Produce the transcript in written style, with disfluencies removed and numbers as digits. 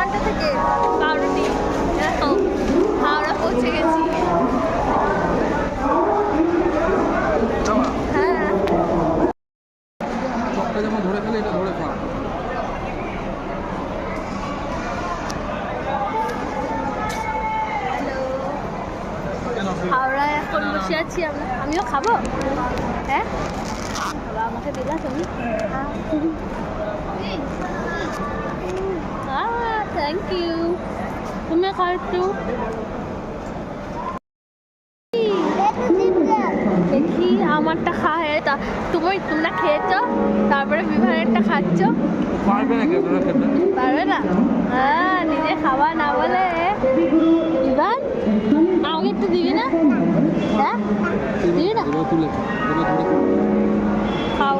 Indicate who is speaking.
Speaker 1: ওখানটা থেকে পাউরুটি হাওড়া পৌঁছে গেছি। হ্যাঁ
Speaker 2: চকটা যেমন ধরে ফেলে এটা ধরে খা।
Speaker 1: হাওড়ায় এখন বসে আছি আমরা, আমিও খাবো। হ্যাঁ আমাকে দিলা তুমি? Thank you. তুমি খাও একটু দেখি। আমারটা খায় তা তোমরা খেয়েছো, তারপরে বিভানেরটা খাচ্ছ।
Speaker 2: পারবে না কেউ খেতে?
Speaker 1: পারবে না? হ্যাঁ নিজে খাওয়া না বলে। বিভান আমাকে একটু দিবি না? হ্যাঁ দিবি না?
Speaker 2: তুলে ধরে
Speaker 1: খাও।